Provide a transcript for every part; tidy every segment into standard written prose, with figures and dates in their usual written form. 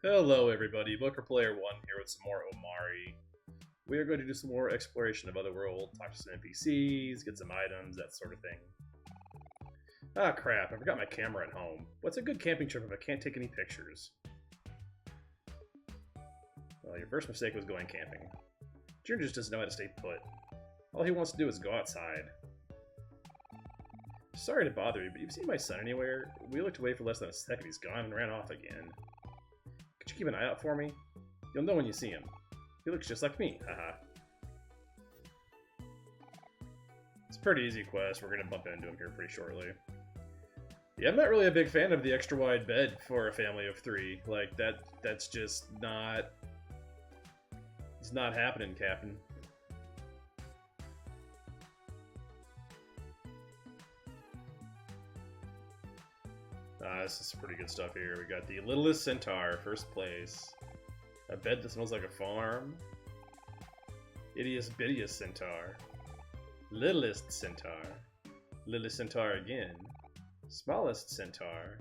Hello everybody, Booker Player 1 here with some more Omori. We are going to do some more exploration of Otherworld, talk to some NPCs, get some items, that sort of thing. Ah crap, I forgot my camera at home. What's a good camping trip if I can't take any pictures? Well, your first mistake was going camping. Junior just doesn't know how to stay put. All he wants to do is go outside. Sorry to bother you, but you've seen my son anywhere? We looked away for less than a second, he's gone and ran off again. Could you keep an eye out for me? You'll know when you see him. He looks just like me, haha. It's a pretty easy quest, we're gonna bump into him here pretty shortly. Yeah, I'm not really a big fan of the extra wide bed for a family of 3. Like, that's just not... It's not happening, Captain. This is pretty good stuff here. We got the Littlest Centaur, first place. A bed that smells like a farm. Itius Bittiest Centaur. Littlest Centaur. Littlest Centaur again. Smallest Centaur.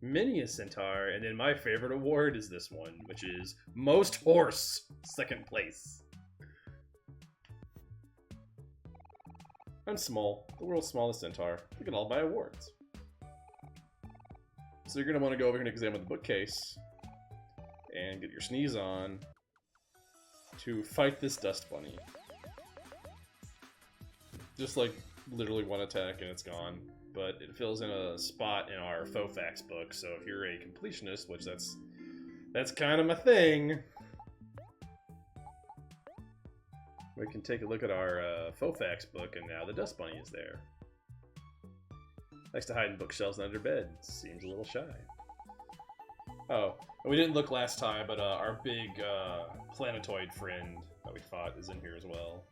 Miniest Centaur. And then my favorite award is this one, which is Most Horse, second place. I'm small, the world's smallest centaur. Look at all my awards. So you're going to want to go over here and examine the bookcase and get your sneeze on to fight this dust bunny. Just like literally one attack and it's gone, but it fills in a spot in our faux facts book, so if you're a completionist, which that's kind of my thing, we can take a look at our faux facts book, and now the dust bunny is there. Likes to hide in bookshelves and under bed. Seems a little shy. Oh, and we didn't look last time, but our big planetoid friend that we fought is in here as well.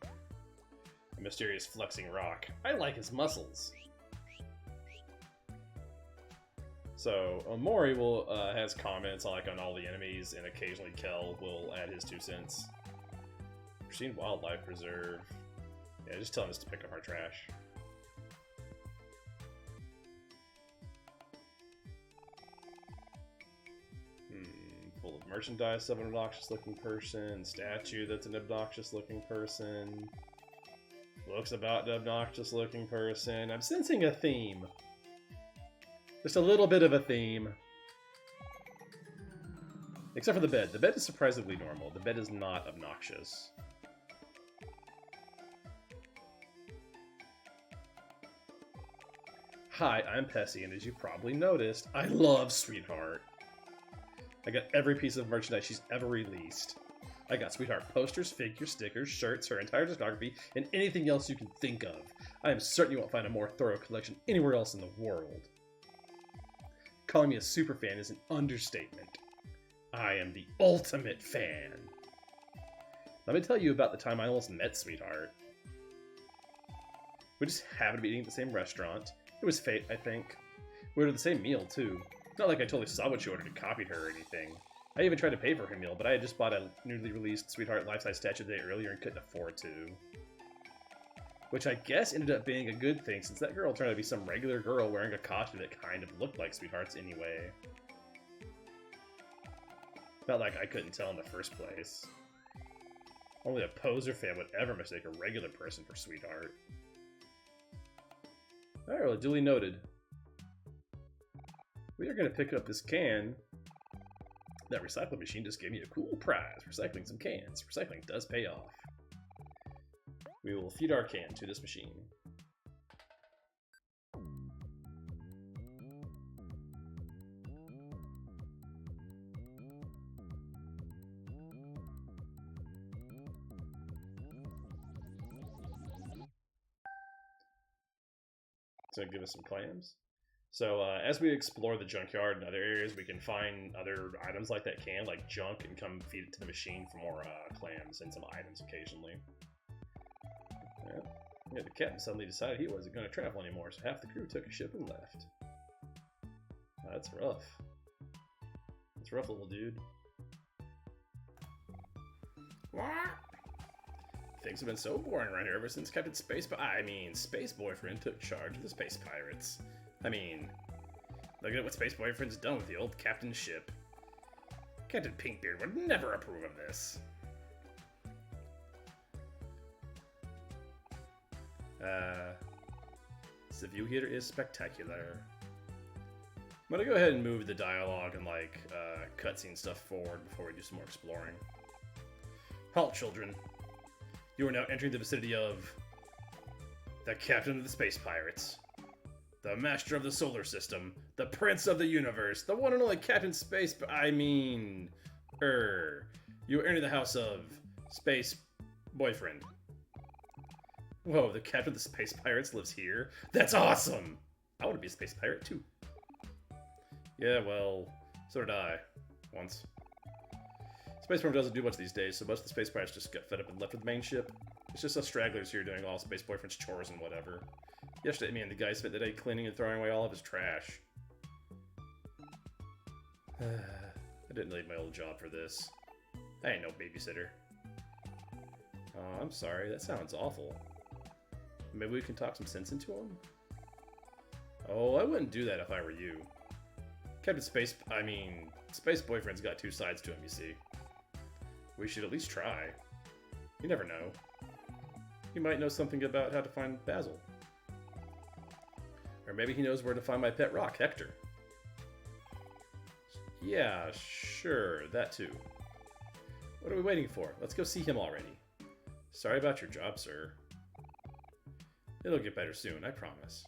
A mysterious flexing rock. I like his muscles. So Omori will has comments like on all the enemies, and occasionally Kel will add his 2 cents. Pristine Wildlife Preserve. Yeah, just tell him to pick up our trash. Full of merchandise of an obnoxious looking person, statue that's an obnoxious looking person, looks about an obnoxious looking person. I'm sensing a theme. Just a little bit of a theme. Except for the bed. The bed is surprisingly normal. The bed is not obnoxious. Hi, I'm Pessy, and as you probably noticed, I love Sweetheart. I got every piece of merchandise she's ever released. I got Sweetheart posters, figures, stickers, shirts, her entire discography, and anything else you can think of. I am certain you won't find a more thorough collection anywhere else in the world. Calling me a superfan is an understatement. I am the ultimate fan. Let me tell you about the time I almost met Sweetheart. We just happened to be eating at the same restaurant. It was fate, I think. We ordered the same meal, too. Not like I totally saw what she ordered and copied her or anything. I even tried to pay for her meal, but I had just bought a newly released Sweetheart life-size statue the day earlier and couldn't afford to. Which I guess ended up being a good thing, since that girl turned out to be some regular girl wearing a costume that kind of looked like Sweetheart's anyway. Not like I couldn't tell in the first place. Only a poser fan would ever mistake a regular person for Sweetheart. Alright, well, duly noted. We are going to pick up this can. That recycling machine just gave me a cool prize. Recycling some cans. Recycling does pay off. We will feed our can to this machine. So give us some clams. So as we explore the junkyard and other areas, we can find other items like that can, like junk, and come feed it to the machine for more clams and some items occasionally. Yeah, the captain suddenly decided he wasn't going to travel anymore, so half the crew took a ship and left. That's rough. That's rough, little dude. Things have been so boring around here ever since Captain Space Boyfriend took charge of the space pirates. I mean, look at what Space Boyfriend's done with the old captain's ship. Captain Pinkbeard would never approve of this. This view here is spectacular. I'm gonna go ahead and move the dialogue and, like, cutscene stuff forward before we do some more exploring. Halt, children. You are now entering the vicinity of the captain of the space pirates, the master of the solar system, the prince of the universe, the one and only Captain Space... you are entering the house of Space Boyfriend. Whoa, the captain of the space pirates lives here? That's awesome! I want to be a space pirate, too. Yeah, well, so did I. Once. Space Boyfriend doesn't do much these days, so most of the space pirates just got fed up and left with the main ship. It's just us stragglers here doing all Space Boyfriend's chores and whatever. Yesterday, me and the guy spent the day cleaning and throwing away all of his trash. I didn't leave my old job for this. I ain't no babysitter. Oh, I'm sorry, that sounds awful. Maybe we can talk some sense into him? Oh, I wouldn't do that if I were you. Space Boyfriend's got two sides to him, you see. We should at least try. You never know. He might know something about how to find Basil. Or maybe he knows where to find my pet rock, Hector. Yeah, sure, that too. What are we waiting for? Let's go see him already. Sorry about your job, sir. It'll get better soon, I promise.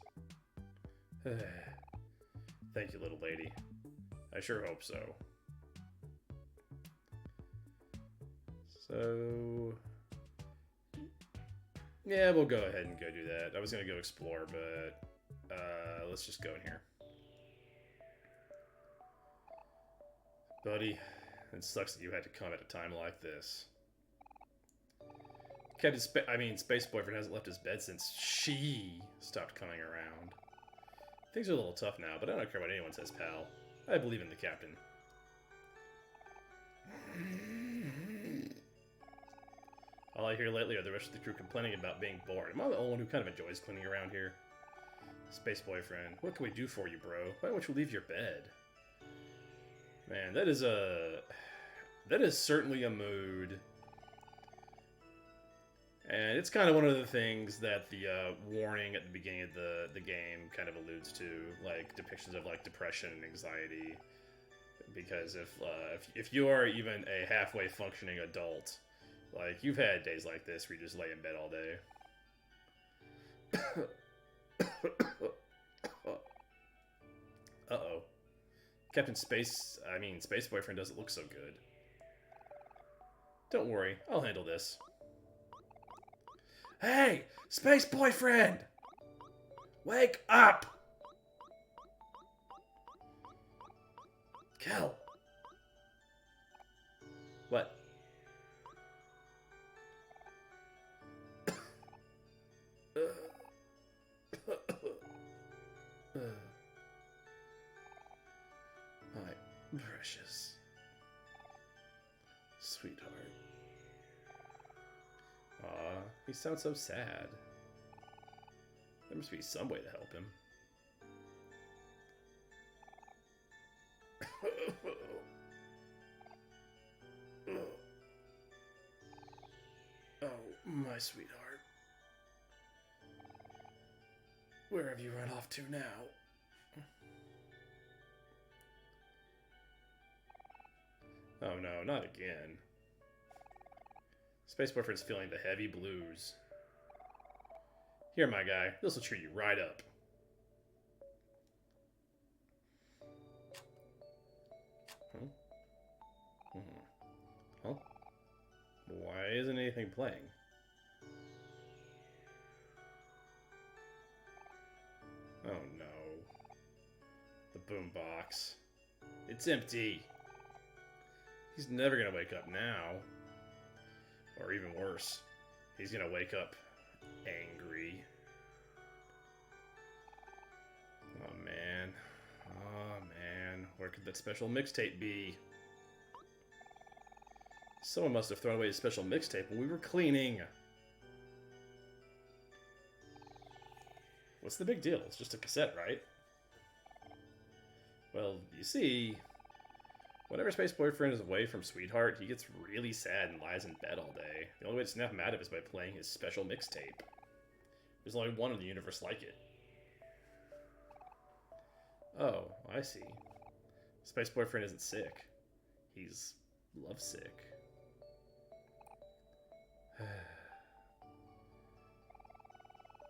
Thank you, little lady. I sure hope so. So... yeah, we'll go ahead and go do that. I was gonna go explore, but... let's just go in here. Buddy, it sucks that you had to come at a time like this. Space Boyfriend hasn't left his bed since she stopped coming around. Things are a little tough now, but I don't care what anyone says, pal. I believe in the captain. All I hear lately are the rest of the crew complaining about being bored. Am I the only one who kind of enjoys cleaning around here? Space Boyfriend, what can we do for you, bro? Why won't you leave your bed? Man, that is certainly a mood. And it's kind of one of the things that the warning at the beginning of the game kind of alludes to, like depictions of like depression and anxiety. Because if you are even a halfway functioning adult, like you've had days like this where you just lay in bed all day. Uh-oh. Space Boyfriend doesn't look so good. Don't worry, I'll handle this. Hey! Space Boyfriend! Wake up! Kel! What? My precious sweetheart. Aw, he sounds so sad. There must be some way to help him. Oh, my sweetheart. Where have you run off to now? Oh no, not again. Space Boyfriend's feeling the heavy blues. Here, my guy. This'll cheer you right up. Huh? Huh? Why isn't anything playing? Oh no. The boombox. It's empty. He's never gonna wake up now. Or even worse, he's gonna wake up angry. Oh man. Oh man. Where could that special mixtape be? Someone must have thrown away his special mixtape when we were cleaning. What's the big deal? It's just a cassette, right? Well, you see, Whenever Space Boyfriend is away from Sweetheart, he gets really sad and lies in bed all day. The only way to snap him out of it is by playing his special mixtape. There's only one in the universe like it. Oh, I see. Space Boyfriend isn't sick. He's lovesick.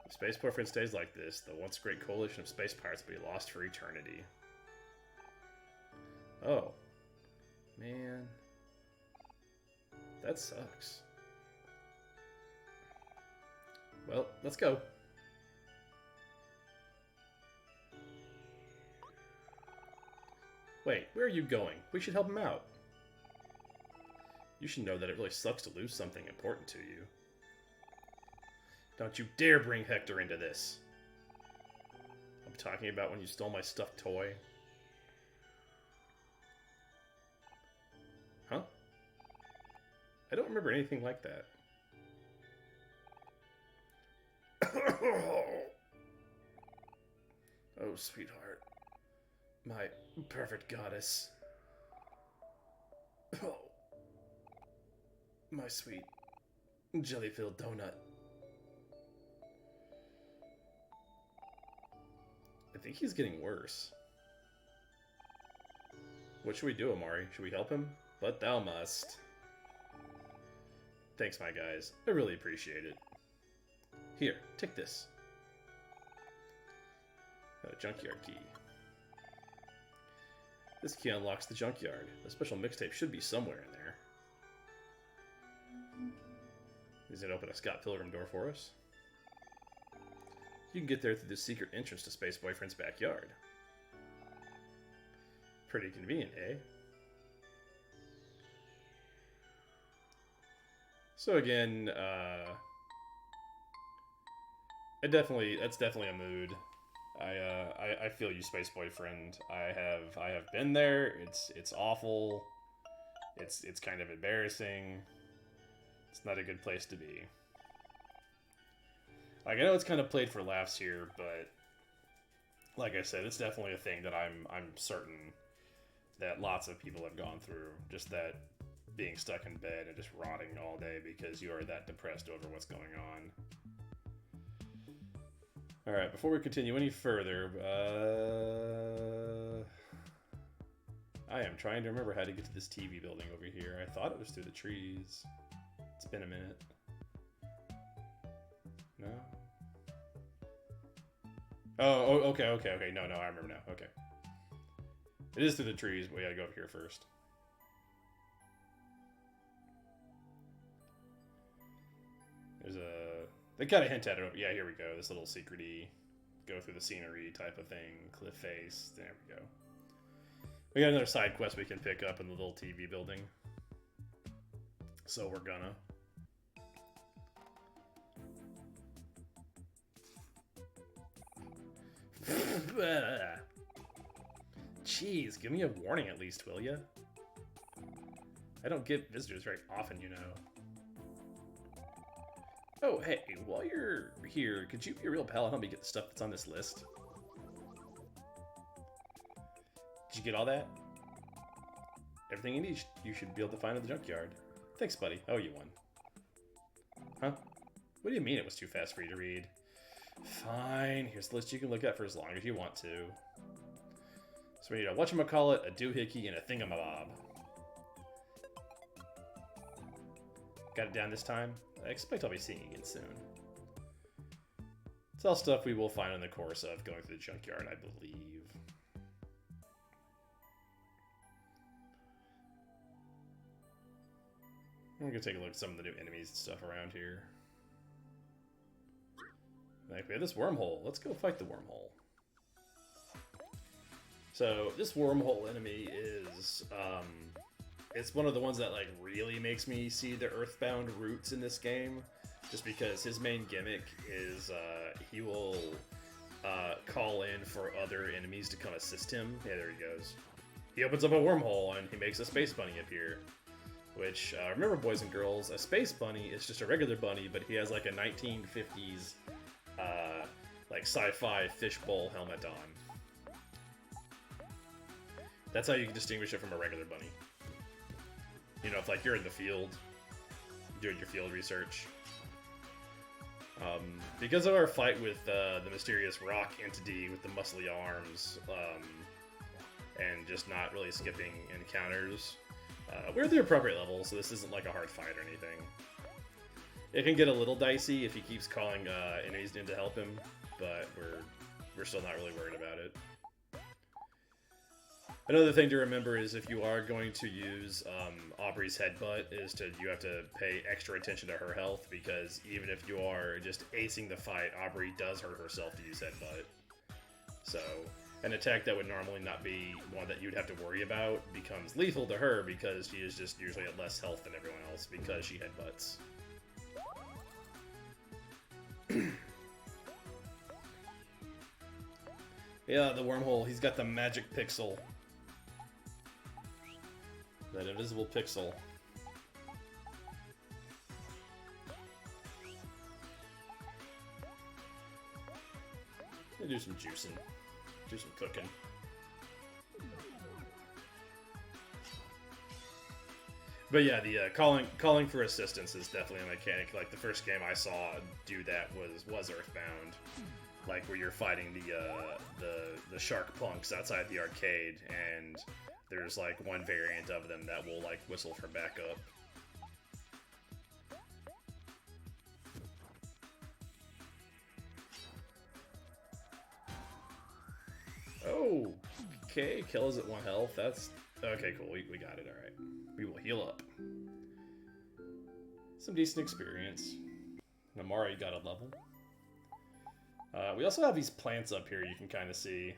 If Space Boyfriend stays like this, the once great coalition of space pirates will be lost for eternity. Oh. Man. That sucks. Well, let's go. Wait, where are you going? We should help him out. You should know that it really sucks to lose something important to you. Don't you dare bring Hector into this. I'm talking about when you stole my stuffed toy. Huh? I don't remember anything like that. Oh, sweetheart. My perfect goddess. Oh. My sweet jelly-filled donut. I think he's getting worse. What should we do, Omori? Should we help him? But thou must. Thanks, my guys. I really appreciate it. Here, take this. A junkyard key. This key unlocks the junkyard. The special mixtape should be somewhere in there. He's gonna open a Scott Pilgrim door for us. You can get there through the secret entrance to Space Boyfriend's backyard. Pretty convenient, eh? So again, that's definitely a mood. I feel you, Space Boyfriend. I have been there. It's awful. It's kind of embarrassing. It's not a good place to be. Like, I know it's kind of played for laughs here, but like I said, it's definitely a thing that I'm certain that lots of people have gone through. Just that being stuck in bed and just rotting all day because you are that depressed over what's going on. Alright, before we continue any further, I am trying to remember how to get to this TV building over here. I thought it was through the trees. It's been a minute. No? Oh, okay. No, I remember now. Okay. It is through the trees, but we gotta go up here first. There's a... They kind of hint at it. Yeah, here we go. This little secret-y, go through the scenery type of thing. Cliff face. There we go. We got another side quest we can pick up in the little TV building. So we're gonna. Jeez, give me a warning at least, will ya? I don't get visitors very often, you know. Oh, hey, while you're here, could you be a real pal and help me get the stuff that's on this list? Did you get all that? Everything you need, you should be able to find in the junkyard. Thanks, buddy. Oh, you won. Huh? What do you mean it was too fast for you to read? Fine. Here's the list you can look at for as long as you want to. So we need a whatchamacallit, a doohickey, and a thingamabob. Got it down this time? I expect I'll be seeing you again soon. It's all stuff we will find in the course of going through the junkyard, I believe. I'm gonna take a look at some of the new enemies and stuff around here. Like, we have this wormhole. Let's go fight the wormhole. So, this wormhole enemy is, it's one of the ones that, like, really makes me see the Earthbound roots in this game. Just because his main gimmick is, he will, call in for other enemies to come assist him. Yeah, there he goes. He opens up a wormhole and he makes a space bunny appear. Which, remember, boys and girls, a space bunny is just a regular bunny, but he has, like, a 1950s, like, sci-fi fishbowl helmet on. That's how you can distinguish it from a regular bunny. You know, if like you're in the field, doing your field research. Because of our fight with the mysterious rock entity with the muscly arms, and just not really skipping encounters, we're at the appropriate level, so this isn't like a hard fight or anything. It can get a little dicey if he keeps calling enemies in to help him, but we're still not really worried about it. Another thing to remember is if you are going to use Aubrey's headbutt, you have to pay extra attention to her health, because even if you are just acing the fight, Aubrey does hurt herself to use headbutt. So an attack that would normally not be one that you'd have to worry about becomes lethal to her, because she is just usually at less health than everyone else because she headbutts. Yeah, the wormhole. He's got the magic pixel. That invisible pixel. Do some juicing. Do some cooking. But yeah, the calling for assistance is definitely a mechanic. Like the first game I saw do that was Earthbound, like where you're fighting the shark punks outside the arcade, and there's like one variant of them that will like whistle for backup. Oh, okay, kill is at 1 health. That's okay, cool. We got it. All right, we will heal up. Some decent experience. Omori got a level. We also have these plants up here. You can kind of see.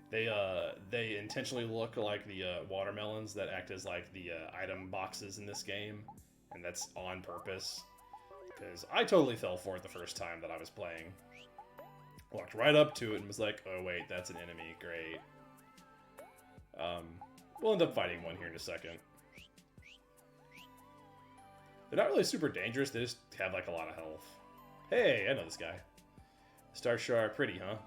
They intentionally look like the watermelons that act as like the item boxes in this game, and that's on purpose, because I totally fell for it the first time that I was playing. Walked right up to it and was like, oh wait, that's an enemy, great. We'll end up fighting one here in a second. They're not really super dangerous, they just have like a lot of health. Hey, I know this guy. The stars sure are pretty, huh?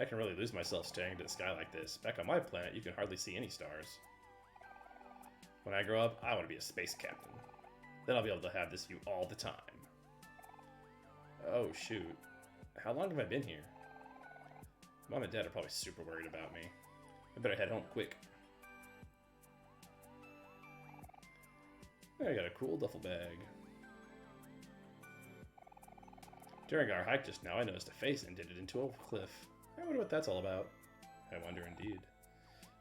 I can really lose myself staring into the sky like this. Back on my planet, you can hardly see any stars. When I grow up, I want to be a space captain. Then I'll be able to have this view all the time. Oh, shoot. How long have I been here? Mom and Dad are probably super worried about me. I better head home quick. I got a cool duffel bag. During our hike just now, I noticed a face indented into a cliff. I wonder what that's all about. I wonder indeed.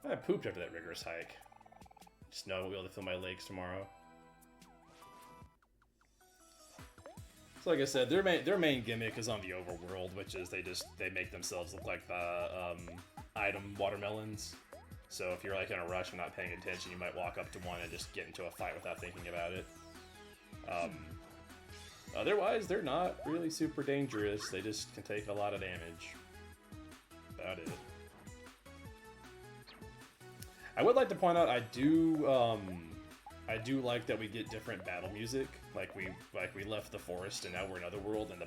I pooped after that rigorous hike. Just know I won't be able to feel my legs tomorrow. So like I said, their main gimmick is on the overworld, which is they make themselves look like the item watermelons. So if you're like in a rush and not paying attention, you might walk up to one and just get into a fight without thinking about it. Otherwise, they're not really super dangerous. They just can take a lot of damage. About it. I would like to point out I do like that we get different battle music. Like we left the forest and now we're in Otherworld, and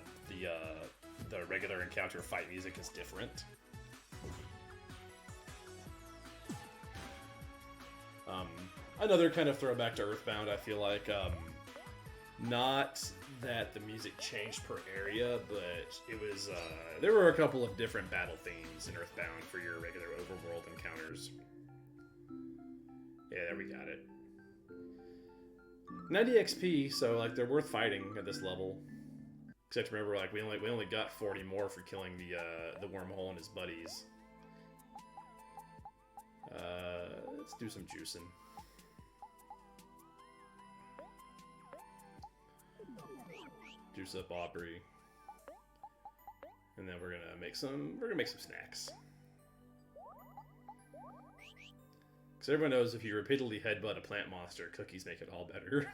the regular encounter fight music is different. Another kind of throwback to Earthbound, I feel like. Not that the music changed per area, but it was, there were a couple of different battle themes in Earthbound for your regular overworld encounters. Yeah, there we got it. 90 XP, so like they're worth fighting at this level. Except remember, like we only got 40 more for killing the wormhole and his buddies. Let's do some juicing. Juice up Aubrey, and then we're gonna make some snacks. Because everyone knows if you repeatedly headbutt a plant monster, cookies make it all better.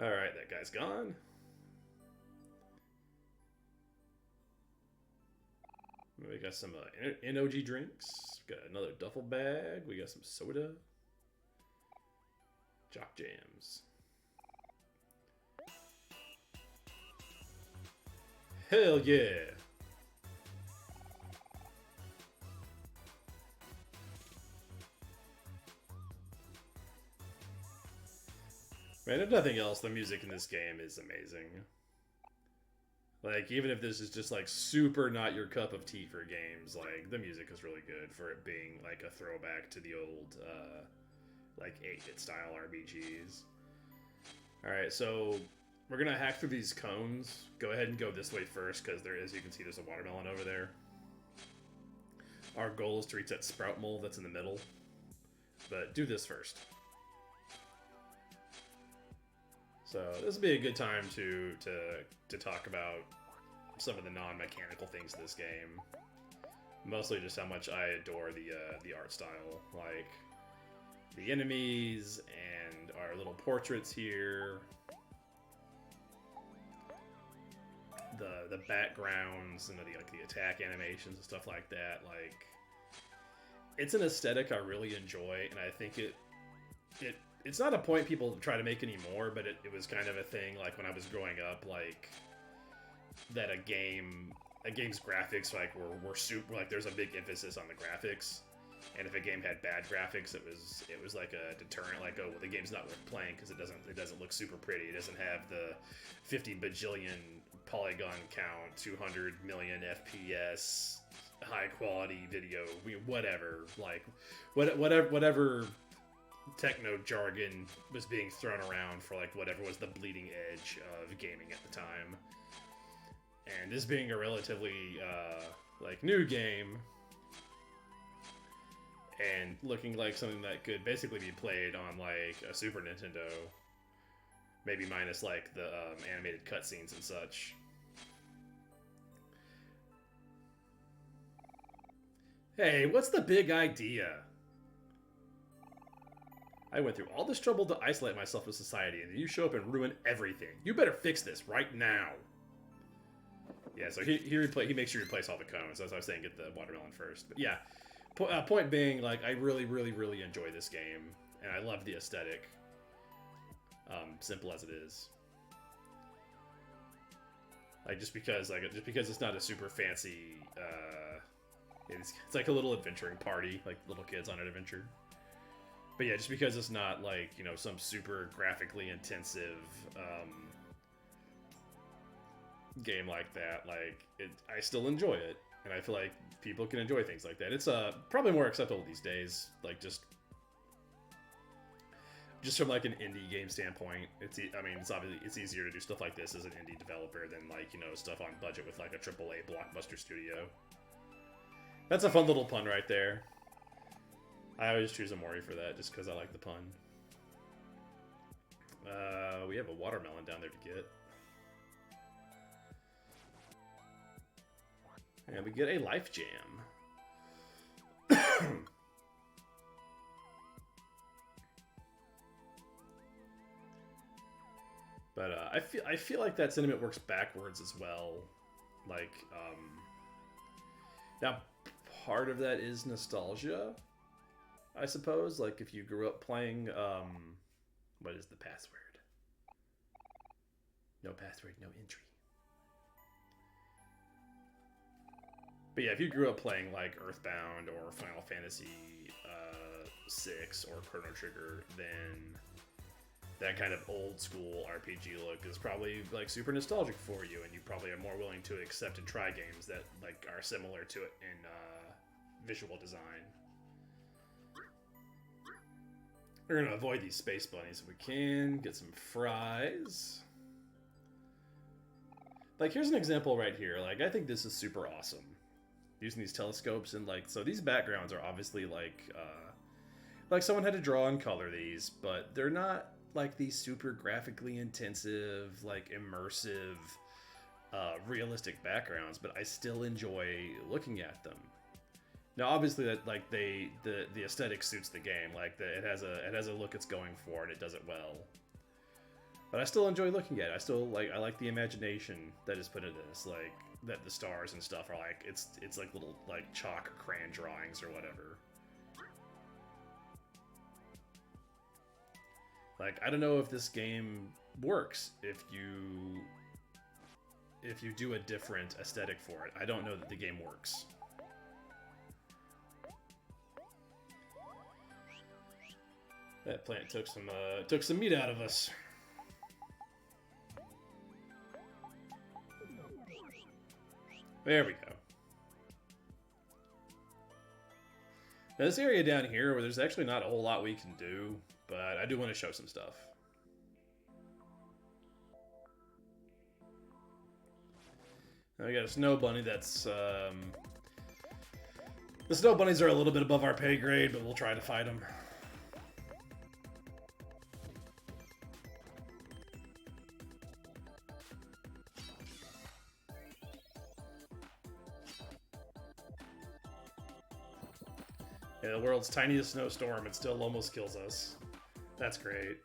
All right, that guy's gone. We got some NOG drinks. Got another duffel bag. We got some soda. Jock jams. Hell yeah! And if nothing else, the music in this game is amazing. Like, even if this is just, like, super not your cup of tea for games, like, the music is really good for it being, like, a throwback to the old, like, 8-bit style RPGs. Alright, so we're gonna hack through these cones. Go ahead and go this way first, because there is, you can see there's a watermelon over there. Our goal is to reach that sprout mole that's in the middle. But do this first. So this would be a good time to talk about some of the non-mechanical things in this game. Mostly just how much I adore the art style, like the enemies and our little portraits here, the backgrounds and the attack animations and stuff like that. Like, it's an aesthetic I really enjoy, and I think it's not a point people try to make anymore, but it was kind of a thing, like, when I was growing up, like, that a game's graphics, like, were super, like, there's a big emphasis on the graphics, and if a game had bad graphics, it was like a deterrent, like, oh, well, the game's not worth playing because it doesn't look super pretty, it doesn't have the 50 bajillion polygon count, 200 million FPS, high quality video, whatever, like, whatever techno jargon was being thrown around for, like, whatever was the bleeding edge of gaming at the time. And this being a relatively like new game and looking like something that could basically be played on, like, a Super Nintendo, maybe minus, like, the animated cutscenes and such. Hey, what's the big idea? I went through all this trouble to isolate myself from society, and then you show up and ruin everything. You better fix this right now. Yeah, so he makes sure you replace all the cones. As I was saying, get the watermelon first. But yeah, point being, like, I really, really, really enjoy this game, and I love the aesthetic. Simple as it is. Like, just because it's not a super fancy, it's like a little adventuring party, like little kids on an adventure. But yeah, just because it's not, like, you know, some super graphically intensive game like that, like, I still enjoy it, and I feel like people can enjoy things like that. It's probably more acceptable these days, like, just from, like, an indie game standpoint. I mean, it's obviously it's easier to do stuff like this as an indie developer than, like, you know, stuff on budget with, like, a AAA blockbuster studio. That's a fun little pun right there. I always choose Omori for that, just because I like the pun. We have a watermelon down there to get. And we get a life jam. But I feel like that sentiment works backwards as well. Like, now, part of that is nostalgia, I suppose. Like, if you grew up playing, what is the password? No password, no entry. But yeah, if you grew up playing, like, Earthbound or Final Fantasy 6 or Chrono Trigger, then that kind of old school RPG look is probably, like, super nostalgic for you, and you probably are more willing to accept and try games that, like, are similar to it in visual design. We're gonna avoid these space bunnies if we can. Get some fries. Like, here's an example right here. Like, I think this is super awesome. Using these telescopes, and, like, so these backgrounds are obviously, like someone had to draw and color these, but they're not, like, these super graphically intensive, like, immersive, realistic backgrounds, but I still enjoy looking at them. Now, obviously, that, like, the aesthetic suits the game. Like, it has a look it's going for, and it does it well. But I still enjoy looking at it. I like the imagination that is put into this. Like, that the stars and stuff are, like, it's like little, like, chalk or crayon drawings or whatever. Like, I don't know if this game works if you do a different aesthetic for it. I don't know that the game works. That plant took some meat out of us. There we go. Now this area down here, where there's actually not a whole lot we can do, but I do want to show some stuff. Now we got a snow bunny that's, the snow bunnies are a little bit above our pay grade, but we'll try to fight them. Yeah, the world's tiniest snowstorm, it still almost kills us. That's great.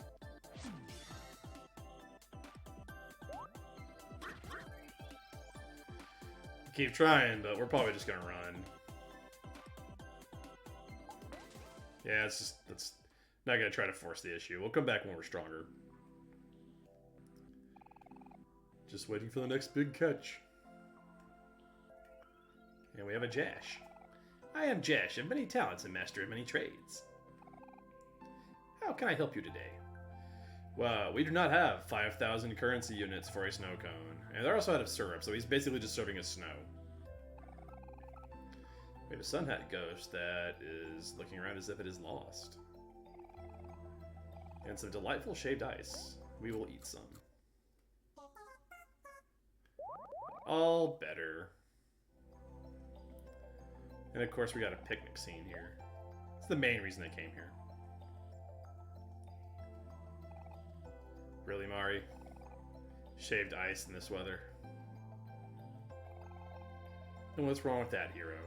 Keep trying, but we're probably just gonna run. Yeah, it's just, that's not gonna try to force the issue. We'll come back when we're stronger. Just waiting for the next big catch. And we have a Jash. I am Jash, of many talents and master of many trades. How can I help you today? Well, we do not have 5,000 currency units for a snow cone. And they're also out of syrup, so he's basically just serving us snow. We have a sun hat ghost that is looking around as if it is lost. And some delightful shaved ice. We will eat some. All better. And of course we got a picnic scene here. It's the main reason I came here. Really, Mari? Shaved ice in this weather. And what's wrong with that, hero?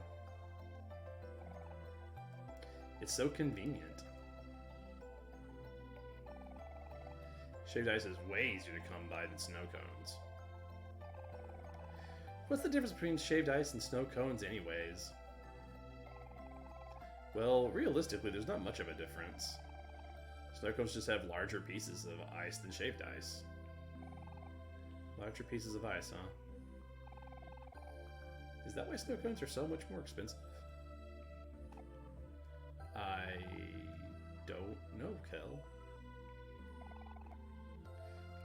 It's so convenient. Shaved ice is way easier to come by than snow cones. What's the difference between shaved ice and snow cones anyways? Well, realistically, there's not much of a difference. Snow cones just have larger pieces of ice than shaved ice. Larger pieces of ice, huh? Is that why snow cones are so much more expensive? I don't know, Kel.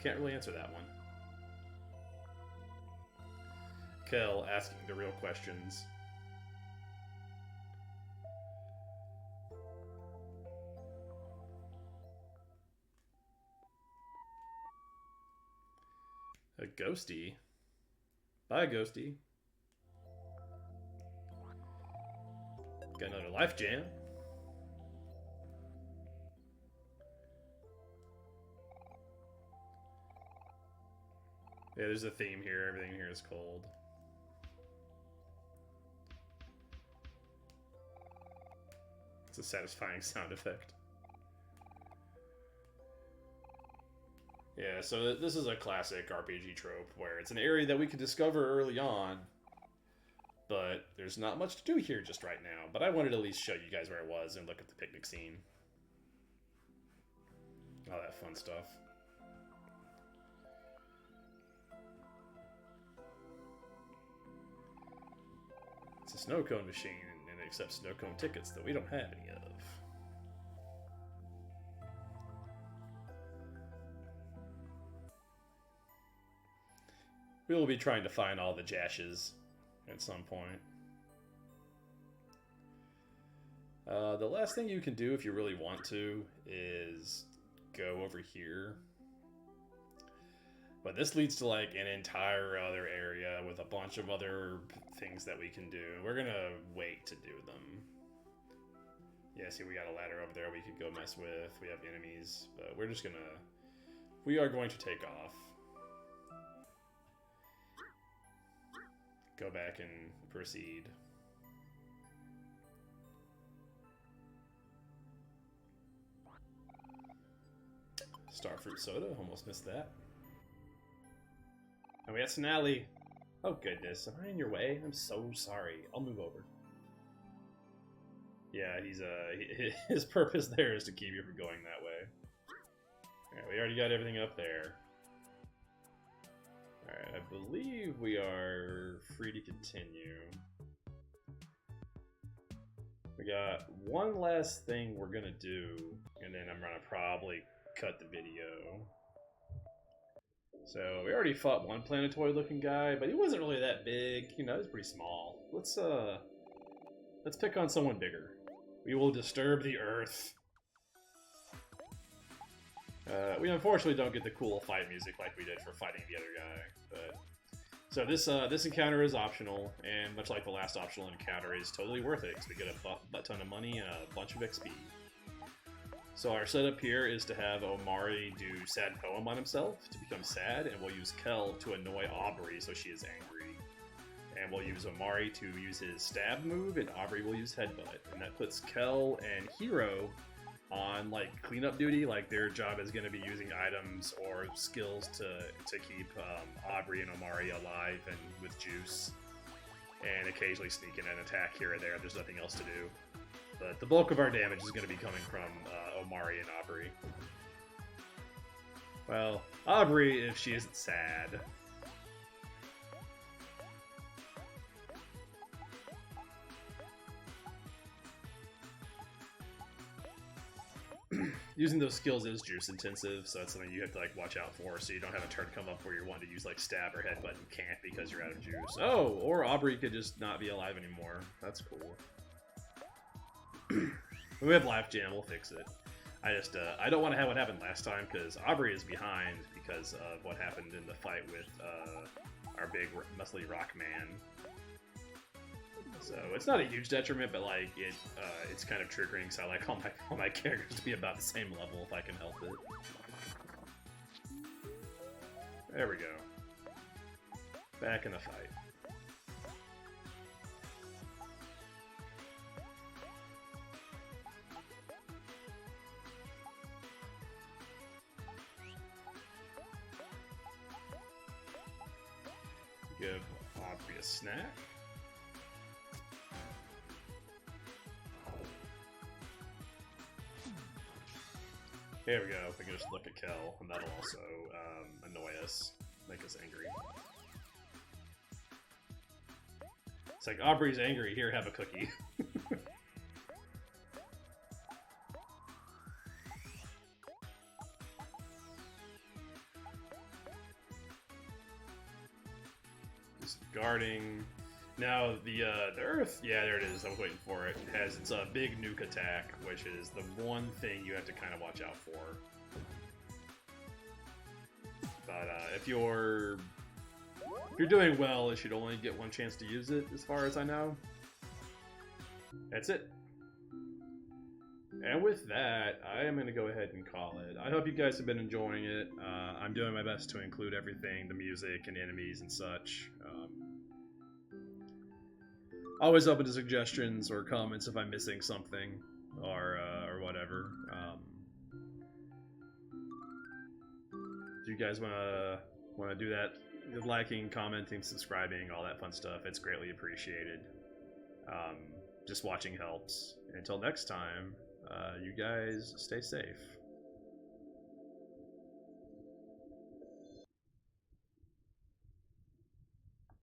Can't really answer that one. Kel asking the real questions. A ghosty? Bye, ghosty. Got another life jam. Yeah, there's a theme here. Everything here is cold. It's a satisfying sound effect. Yeah, so this is a classic RPG trope where it's an area that we can discover early on, but there's not much to do here just right now. But I wanted to at least show you guys where I was and look at the picnic scene. All that fun stuff. It's a snow cone machine, and it accepts snow cone tickets that we don't have any of. We will be trying to find all the Jashes at some point. The last thing you can do if you really want to is go over here. But this leads to like an entire other area with a bunch of other things that we can do. We're gonna wait to do them. Yeah, see, we got a ladder over there we could go mess with. We have enemies, but we're just gonna... We are going to take off. Go back and proceed. Starfruit soda, almost missed that. And we got Snally. Oh goodness, am I in your way? I'm so sorry. I'll move over. Yeah, he's his purpose there is to keep you from going that way. Alright, we already got everything up there. Alright, I believe we are free to continue. We got one last thing we're gonna do, and then I'm gonna probably cut the video. So we already fought one planetoid-looking guy, but he wasn't really that big. You know, he was pretty small. Let's pick on someone bigger. We will disturb the Earth. We unfortunately don't get the cool fight music like we did for fighting the other guy. But so this encounter is optional, and much like the last optional encounter, is totally worth it because we get a butt ton of money and a bunch of XP. So our setup here is to have Omori do Sad Poem on himself to become sad, and we'll use Kel to annoy Aubrey so she is angry. And we'll use Omori to use his stab move, and Aubrey will use Headbutt. And that puts Kel and Hiro on like cleanup duty, like their job is going to be using items or skills to keep Aubrey and Omori alive and with juice, and occasionally sneak in an attack here or there. There's nothing else to do. But the bulk of our damage is going to be coming from Omori and Aubrey. Well, Aubrey, if she isn't sad. Using those skills is juice intensive, so that's something you have to like watch out for, so you don't have a turn come up where you're wanting to use like stab or headbutt and can't because you're out of juice. Oh, or Aubrey could just not be alive anymore. That's cool. When we have Life Jam, we'll fix it. I don't want to have what happened last time because Aubrey is behind because of what happened in the fight with our big muscly rock man. So it's not a huge detriment, but like it's kind of triggering. So I like all my characters to be about the same level if I can help it. There we go. Back in the fight. Give Aubrey a snack. There we go. We can just look at Kel, and that'll also annoy us, make us angry. It's like, Aubrey's angry, here, have a cookie. Just guarding. Now, the Earth, yeah, there it is, I was waiting for it. It has its big nuke attack, which is the one thing you have to kind of watch out for. But if you're doing well, it should only get one chance to use it, as far as I know. That's it. And with that, I am going to go ahead and call it. I hope you guys have been enjoying it. I'm doing my best to include everything, the music and enemies and such. Always open to suggestions or comments if I'm missing something or whatever. Do you guys want to do that? Liking, commenting, subscribing, all that fun stuff. It's greatly appreciated. Just watching helps. Until next time, you guys stay safe.